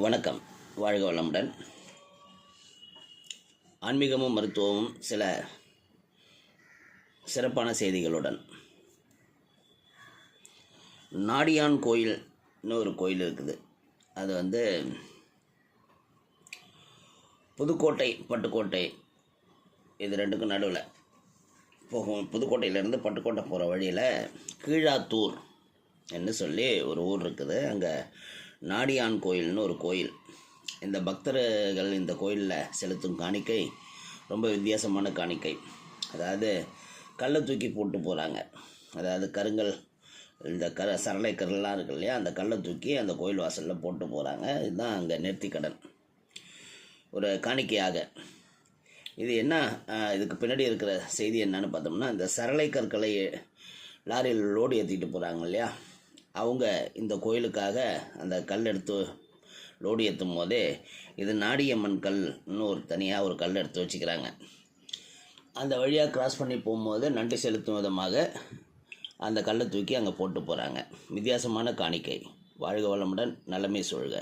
வணக்கம். வாழ்க வளமுடன். ஆன்மீகமும் மருத்துவமும் சில சிறப்பான செய்திகளுடன். நாடியான் கோயில்னு ஒரு கோயில் இருக்குது. அது புதுக்கோட்டை பட்டுக்கோட்டை இது ரெண்டுக்கும் நடுவில் போகும். புதுக்கோட்டையிலேருந்து பட்டுக்கோட்டை போகிற வழியில் கீழாத்தூர் என்று சொல்லி ஒரு ஊர் இருக்குது. அங்கே நாடியான் கோயில்னு ஒரு கோயில். இந்த பக்தர்கள் இந்த கோயிலில் செலுத்தும் காணிக்கை ரொம்ப வித்தியாசமான காணிக்கை. அதாவது கல்லை தூக்கி போட்டு போகிறாங்க. அதாவது கருங்கல், இந்த சரளை கல்லாம் இருக்கு இல்லையா, அந்த கல்லை தூக்கி அந்த கோயில் வாசலில் போட்டு போகிறாங்க. இதுதான் அங்கே நேர்த்திக்கடன், ஒரு காணிக்கையாக. இது என்ன, இதுக்கு பின்னாடி இருக்கிற செய்தி என்னன்னு பார்த்தோம்னா, இந்த சரளை கற்களை லாரியில் லோடு ஏற்றிட்டு போகிறாங்க இல்லையா, அவங்க இந்த கோயிலுக்காக அந்த கல் எடுத்து லோடு ஏற்றும் போதே இது நாடியம்மன் கல்னு ஒரு தனியாக ஒரு கல் எடுத்து வச்சுக்கிறாங்க. அந்த வழியாக கிராஸ் பண்ணி போகும்போது நன்றி செலுத்தும் விதமாக அந்த கல்லை தூக்கி அங்கே போட்டு போகிறாங்க. வித்தியாசமான காணிக்கை. வாழ்க வளமுடன், நலமே சொல்க.